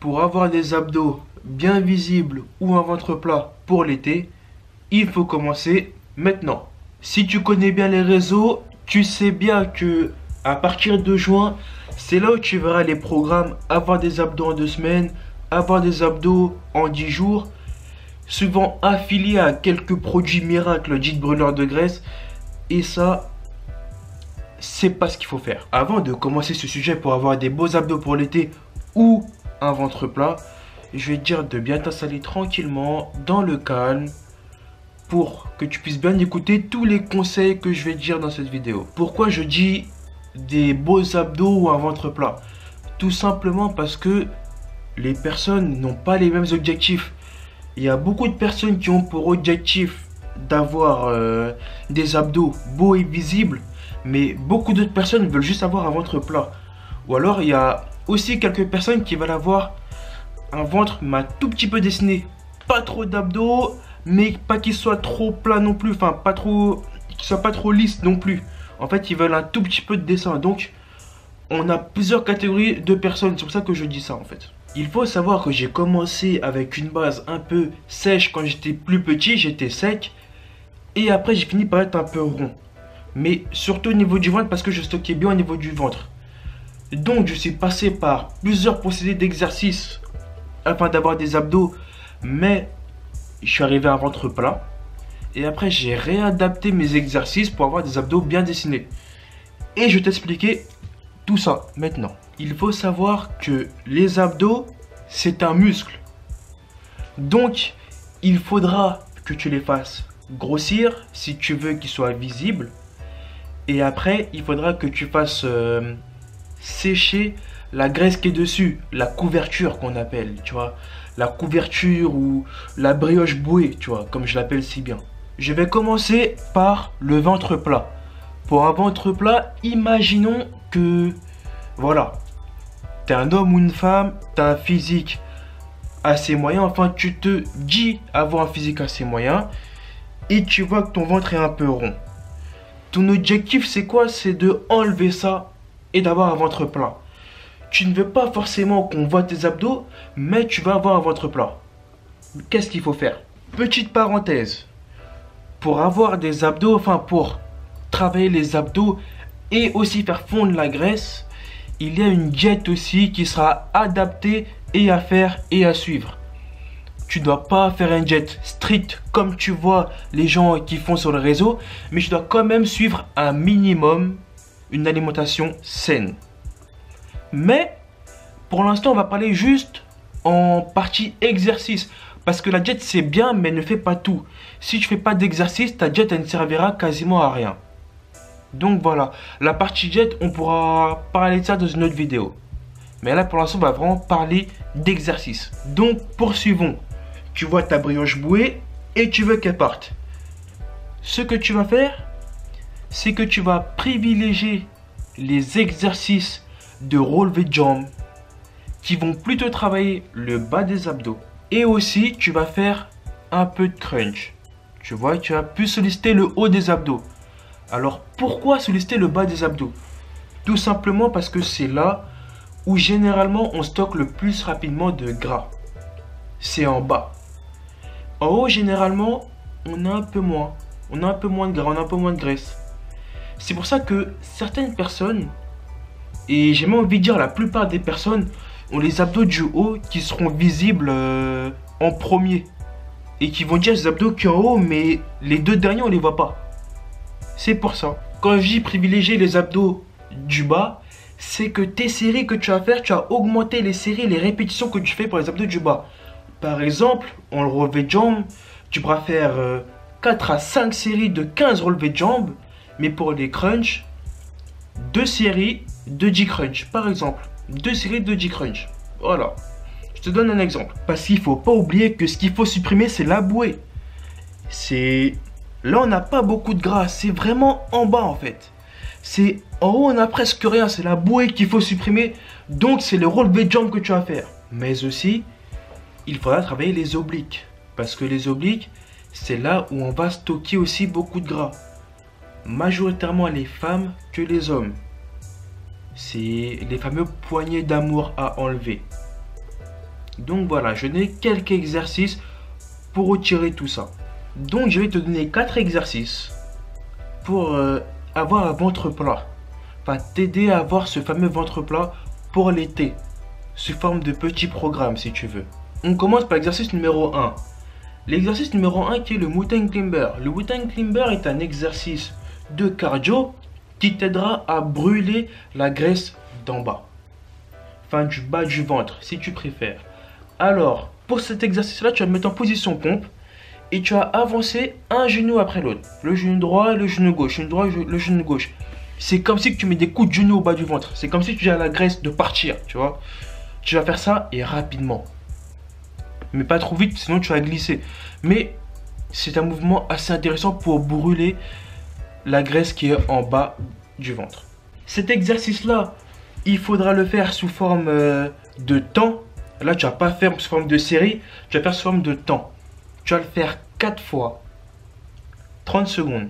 Pour avoir des abdos bien visibles ou un ventre plat pour l'été, il faut commencer maintenant. Si tu connais bien les réseaux, tu sais bien que à partir de juin, c'est là où tu verras les programmes avoir des abdos en 2 semaines, avoir des abdos en 10 jours, souvent affiliés à quelques produits miracles dits brûleurs de graisse. Et ça, c'est pas ce qu'il faut faire. Avant de commencer ce sujet pour avoir des beaux abdos pour l'été ou un ventre plat, je vais te dire de bien t'installer tranquillement dans le calme pour que tu puisses bien écouter tous les conseils que je vais te dire dans cette vidéo. Pourquoi je dis des beaux abdos ou un ventre plat? Tout simplement parce que les personnes n'ont pas les mêmes objectifs. Il y a beaucoup de personnes qui ont pour objectif d'avoir des abdos beaux et visibles, mais beaucoup d'autres personnes veulent juste avoir un ventre plat. Ou alors il y a aussi quelques personnes qui veulent avoir un ventre mais un tout petit peu dessiné. Pas trop d'abdos, mais pas qu'il soit trop plat non plus. Enfin, pas trop, qu'il soit pas trop lisse non plus. En fait, ils veulent un tout petit peu de dessin. Donc, on a plusieurs catégories de personnes. C'est pour ça que je dis ça en fait. Il faut savoir que j'ai commencé avec une base un peu sèche quand j'étais plus petit. J'étais sec. Et après, j'ai fini par être un peu rond. Mais surtout au niveau du ventre parce que je stockais bien au niveau du ventre. Donc, je suis passé par plusieurs procédés d'exercice afin d'avoir des abdos. Mais je suis arrivé à un ventre plat. Et après, j'ai réadapté mes exercices pour avoir des abdos bien dessinés. Et je vais t'expliquer tout ça maintenant. Il faut savoir que les abdos, c'est un muscle. Donc, il faudra que tu les fasses grossir si tu veux qu'ils soient visibles. Et après, il faudra que tu fasses sécher la graisse qui est dessus, la couverture qu'on appelle, tu vois. La couverture ou la brioche bouée, tu vois, comme je l'appelle si bien. Je vais commencer par le ventre plat. Pour un ventre plat, imaginons que, voilà, t'es un homme ou une femme, t'as un physique assez moyen, enfin tu te dis avoir un physique assez moyen, et tu vois que ton ventre est un peu rond. Ton objectif c'est quoi? C'est de enlever ça et d'avoir un ventre plat. Tu ne veux pas forcément qu'on voit tes abdos, mais tu vas avoir un ventre plat. Qu'est-ce qu'il faut faire? Petite parenthèse. Pour avoir des abdos, enfin pour travailler les abdos et aussi faire fondre la graisse, il y a une diète aussi qui sera adaptée et à faire et à suivre. Tu ne dois pas faire une diète stricte comme tu vois les gens qui font sur le réseau, mais tu dois quand même suivre un minimum une alimentation saine. Mais pour l'instant, on va parler juste en partie exercice. Parce que la diète, c'est bien, mais ne fais pas tout. Si tu fais pas d'exercice, ta diète, elle ne servira quasiment à rien. Donc voilà, la partie diète, on pourra parler de ça dans une autre vidéo. Mais là, pour l'instant, on va vraiment parler d'exercice. Donc, poursuivons. Tu vois ta brioche bouée et tu veux qu'elle parte. Ce que tu vas faire, c'est que tu vas privilégier les exercices de relevé de jambes qui vont plutôt travailler le bas des abdos. Et aussi, tu vas faire un peu de crunch. Tu vois, tu vas plus solliciter le haut des abdos. Alors, pourquoi solliciter le bas des abdos? Tout simplement parce que c'est là où généralement on stocke le plus rapidement de gras. C'est en bas. En haut, généralement, on a un peu moins. On a un peu moins de gras, on a un peu moins de graisse. C'est pour ça que certaines personnes, et j'ai même envie de dire la plupart des personnes, ont les abdos du haut qui seront visibles en premier. Et qui vont dire les abdos qui sont en haut, mais les deux derniers, on les voit pas. C'est pour ça. Quand je dis privilégier les abdos du bas, c'est que tes séries que tu vas faire, tu vas augmenter les séries, les répétitions que tu fais pour les abdos du bas. Par exemple, en relevé de jambes, tu pourras faire 4 à 5 séries de 15 relevés de jambes. Mais pour les crunchs, 2 séries de 10 crunch, par exemple. 2 séries de 10 crunch. Voilà. Je te donne un exemple. Parce qu'il ne faut pas oublier que ce qu'il faut supprimer, c'est la bouée. Là, on n'a pas beaucoup de gras. C'est vraiment en bas, en fait. C'est en haut, on n'a presque rien. C'est la bouée qu'il faut supprimer. Donc, c'est le relevé de jambes que tu vas faire. Mais aussi, il faudra travailler les obliques. Parce que les obliques, c'est là où on va stocker aussi beaucoup de gras. Majoritairement les femmes que les hommes. C'est les fameux poignées d'amour à enlever. Donc voilà, je n'ai quelques exercices pour retirer tout ça. Donc je vais te donner 4 exercices pour avoir un ventre plat. Enfin, t'aider à avoir ce fameux ventre plat pour l'été, sous forme de petit programme si tu veux. On commence par l'exercice numéro 1. L'exercice numéro 1 qui est le mountain climber. Le mountain climber est un exercice de cardio qui t'aidera à brûler la graisse d'en bas. Enfin, du bas du ventre si tu préfères. Alors, pour cet exercice-là, tu vas te mettre en position pompe et tu vas avancer un genou après l'autre. Le genou droit et le genou gauche. Le genou droit et le genou gauche. C'est comme si tu mets des coups de genou au bas du ventre. C'est comme si tu as la graisse de partir, tu vois. Tu vas faire ça et rapidement. Mais pas trop vite, sinon tu vas glisser. Mais c'est un mouvement assez intéressant pour brûler la graisse qui est en bas du ventre. Cet exercice-là, il faudra le faire sous forme de temps. Là, tu vas pas faire sous forme de série, tu vas faire sous forme de temps. Tu vas le faire 4 fois. 30 secondes.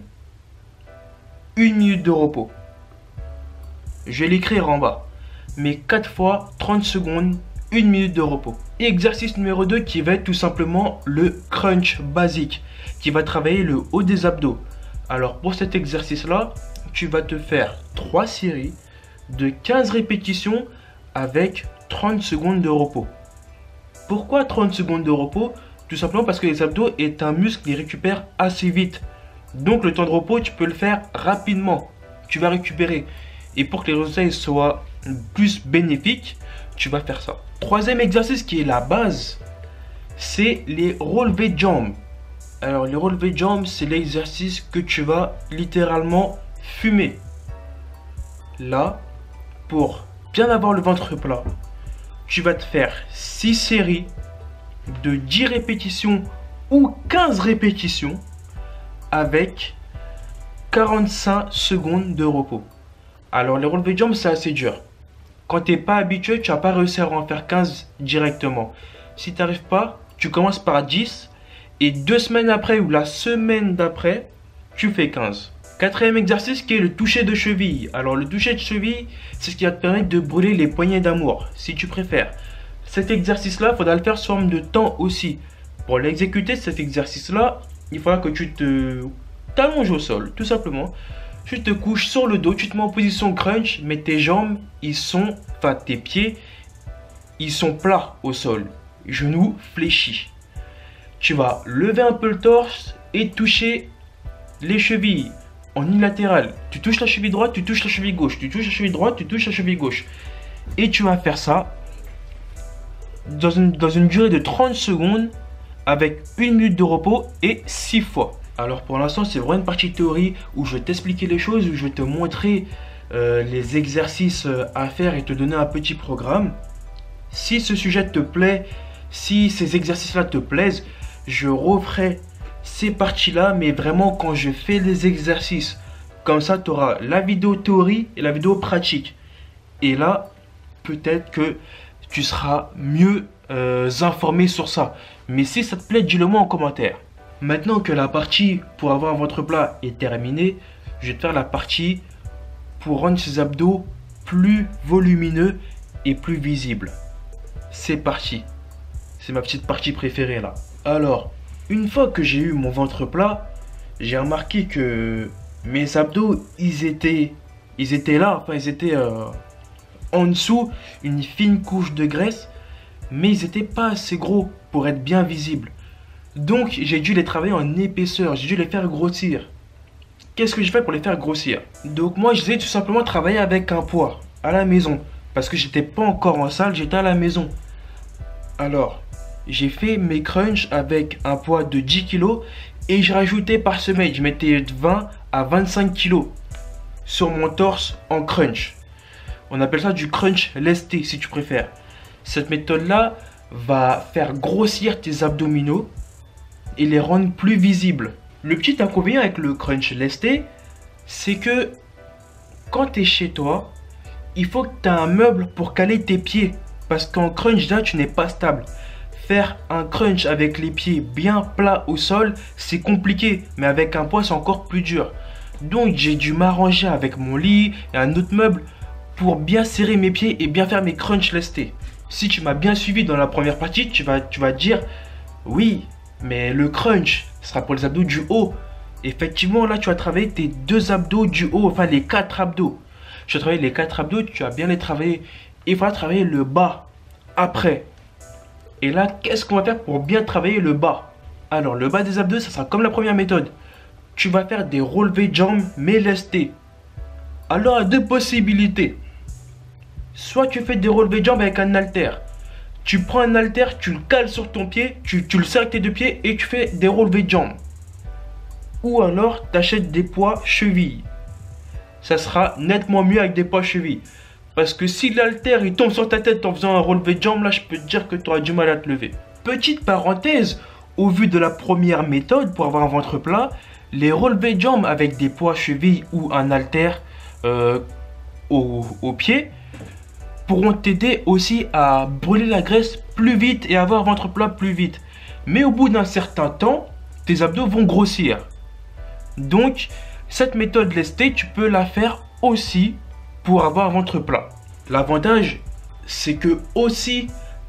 1 minute de repos. Je vais l'écrire en bas. Mais 4 fois, 30 secondes, 1 minute de repos. Et exercice numéro 2 qui va être tout simplement le crunch basique, qui va travailler le haut des abdos. Alors pour cet exercice-là, tu vas te faire 3 séries de 15 répétitions avec 30 secondes de repos. Pourquoi 30 secondes de repos? Tout simplement parce que les abdos est un muscle qui récupère assez vite. Donc le temps de repos, tu peux le faire rapidement. Tu vas récupérer. Et pour que les résultats soient plus bénéfiques, tu vas faire ça. Troisième exercice qui est la base, c'est les relevés de jambes. Alors les relevés de jambes, c'est l'exercice que tu vas littéralement fumer. Là, pour bien avoir le ventre plat, tu vas te faire 6 séries de 10 répétitions ou 15 répétitions avec 45 secondes de repos. Alors les relevés de jambes, c'est assez dur. Quand tu n'es pas habitué, tu vas pas réussir à en faire 15 directement. Si tu n'arrives pas, tu commences par 10 et 2 semaines après ou la semaine d'après, tu fais 15. Quatrième exercice qui est le toucher de cheville. Alors le toucher de cheville, c'est ce qui va te permettre de brûler les poignées d'amour, si tu préfères. Cet exercice-là, il faudra le faire sous forme de temps aussi. Pour l'exécuter, cet exercice-là, il faudra que tu t'allonges au sol, tout simplement. Tu te couches sur le dos, tu te mets en position crunch, mais tes jambes, tes pieds, ils sont plats au sol. Genoux fléchis. Tu vas lever un peu le torse et toucher les chevilles en unilatéral. Tu touches la cheville droite, tu touches la cheville gauche. Tu touches la cheville droite, tu touches la cheville gauche. Et tu vas faire ça dans une durée de 30 secondes avec 1 minute de repos et 6 fois. Alors pour l'instant, c'est vraiment une partie théorie où je vais t'expliquer les choses, où je vais te montrer les exercices à faire et te donner un petit programme. Si ce sujet te plaît, si ces exercices-là te plaisent, je referai ces parties-là, mais vraiment quand je fais les exercices. Comme ça, tu auras la vidéo théorie et la vidéo pratique. Et là, peut-être que tu seras mieux informé sur ça. Mais si ça te plaît, dis-le moi en commentaire. Maintenant que la partie pour avoir un ventre plat est terminée, je vais te faire la partie pour rendre ses abdos plus volumineux et plus visibles. C'est parti. C'est ma petite partie préférée là. Alors, une fois que j'ai eu mon ventre plat, j'ai remarqué que mes abdos, ils étaient là, enfin ils étaient en dessous, une fine couche de graisse, mais ils n'étaient pas assez gros pour être bien visibles. Donc j'ai dû les travailler en épaisseur, j'ai dû les faire grossir. Qu'est-ce que je fais pour les faire grossir? Donc moi je disais tout simplement travailler avec un poids à la maison. Parce que j'étais pas encore en salle, j'étais à la maison. Alors, j'ai fait mes crunchs avec un poids de 10 kg et je rajoutais par semaine, je mettais 20 à 25 kg sur mon torse en crunch. On appelle ça du crunch lesté si tu préfères. Cette méthode-là va faire grossir tes abdominaux et les rendre plus visibles. Le petit inconvénient avec le crunch lesté, c'est que quand tu es chez toi, il faut que tu aies un meuble pour caler tes pieds. Parce qu'en crunch là, tu n'es pas stable. Faire un crunch avec les pieds bien plats au sol, c'est compliqué. Mais avec un poids, c'est encore plus dur. Donc j'ai dû m'arranger avec mon lit et un autre meuble pour bien serrer mes pieds et bien faire mes crunchs lestés. si tu m'as bien suivi dans la première partie, tu vas dire, oui, mais le crunch sera pour les abdos du haut. Effectivement, là, tu as travaillé tes 2 abdos du haut, enfin les 4 abdos. Tu as travaillé les 4 abdos, tu as bien les travaillé. Il va travailler le bas après. Et là, qu'est-ce qu'on va faire pour bien travailler le bas? Alors, le bas des abdos, ça sera comme la première méthode. Tu vas faire des relevés de jambes, mais lestés. Alors, à 2 possibilités. Soit tu fais des relevés de jambes avec un haltère. Tu prends un haltère, tu le cales sur ton pied, tu le serres avec tes 2 pieds et tu fais des relevés de jambes. Ou alors, tu achètes des poids chevilles. Ça sera nettement mieux avec des poids chevilles. Parce que si l'haltère il tombe sur ta tête en faisant un relevé de jambes, là, je peux te dire que tu auras du mal à te lever. Petite parenthèse, au vu de la première méthode pour avoir un ventre plat, les relevés de jambes avec des poids chevilles ou un haltère au pied pourront t'aider aussi à brûler la graisse plus vite et avoir un ventre plat plus vite. Mais au bout d'un certain temps, tes abdos vont grossir. Donc, cette méthode lestée, tu peux la faire aussi pour avoir un ventre plat. L'avantage, c'est que aussi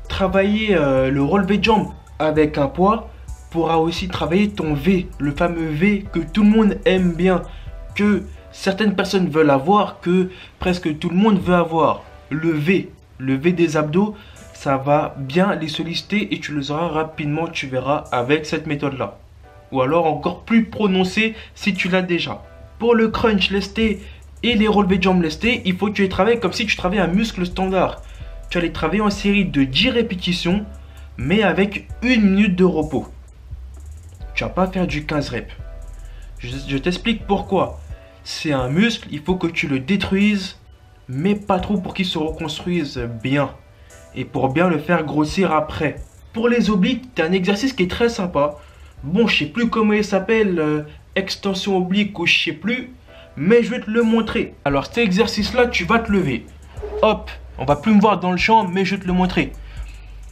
travailler le relevé de jambes avec un poids pourra aussi travailler ton V, le fameux V que tout le monde aime bien, que certaines personnes veulent avoir, que presque tout le monde veut avoir. Le V des abdos, ça va bien les solliciter et tu les auras rapidement, tu verras, avec cette méthode-là. Ou alors encore plus prononcé si tu l'as déjà. Pour le crunch lesté et les relevés de jambes lestés, il faut que tu les travailles comme si tu travaillais un muscle standard. Tu vas les travailler en série de 10 répétitions, mais avec 1 minute de repos. Tu vas pas faire du 15 reps. Je t'explique pourquoi. C'est un muscle, il faut que tu le détruises, mais pas trop pour qu'il se reconstruise bien. Et pour bien le faire grossir après. Pour les obliques, tu as un exercice qui est très sympa. Bon, je sais plus comment il s'appelle, extension oblique ou je sais plus, mais je vais te le montrer. Alors cet exercice-là, tu vas te lever. Hop, on va plus me voir dans le champ, mais je vais te le montrer.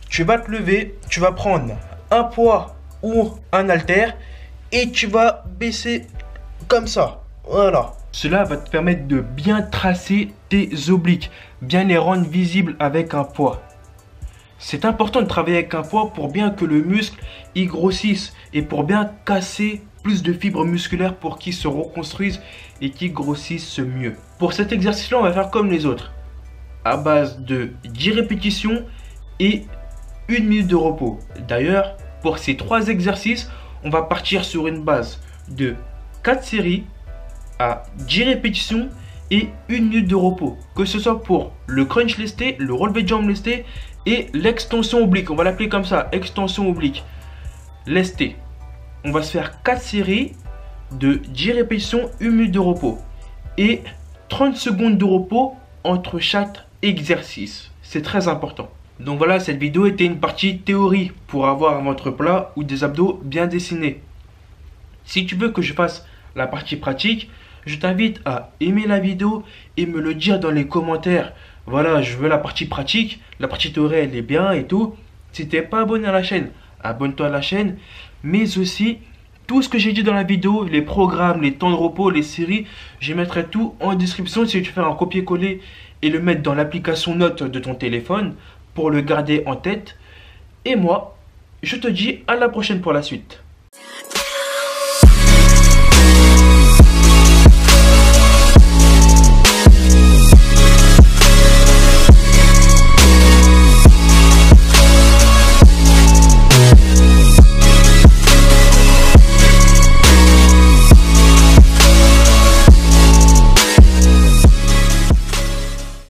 Tu vas te lever, tu vas prendre un poids ou un haltère et tu vas baisser comme ça. Voilà. Cela va te permettre de bien tracer tes obliques, bien les rendre visibles avec un poids. C'est important de travailler avec un poids pour bien que le muscle y grossisse et pour bien casser plus de fibres musculaires pour qu'ils se reconstruisent et qu'ils grossissent mieux. Pour cet exercice-là, on va faire comme les autres, à base de 10 répétitions et 1 minute de repos. D'ailleurs, pour ces 3 exercices, on va partir sur une base de 4 séries à 10 répétitions et 1 minute de repos. Que ce soit pour le crunch lesté, le relevé de jambes lesté et l'extension oblique. On va l'appeler comme ça, extension oblique lesté. On va se faire 4 séries de 10 répétitions, 1 minute de repos. Et 30 secondes de repos entre chaque exercice. C'est très important. Donc voilà, cette vidéo était une partie théorie pour avoir un ventre plat ou des abdos bien dessinés. Si tu veux que je fasse la partie pratique, je t'invite à aimer la vidéo et me le dire dans les commentaires. Voilà, je veux la partie pratique, la partie théorie elle est bien et tout. Si tu n'es pas abonné à la chaîne, abonne-toi à la chaîne. Mais aussi, tout ce que j'ai dit dans la vidéo, les programmes, les temps de repos, les séries, je mettrai tout en description si tu veux faire un copier-coller et le mettre dans l'application notes de ton téléphone pour le garder en tête. Et moi, je te dis à la prochaine pour la suite.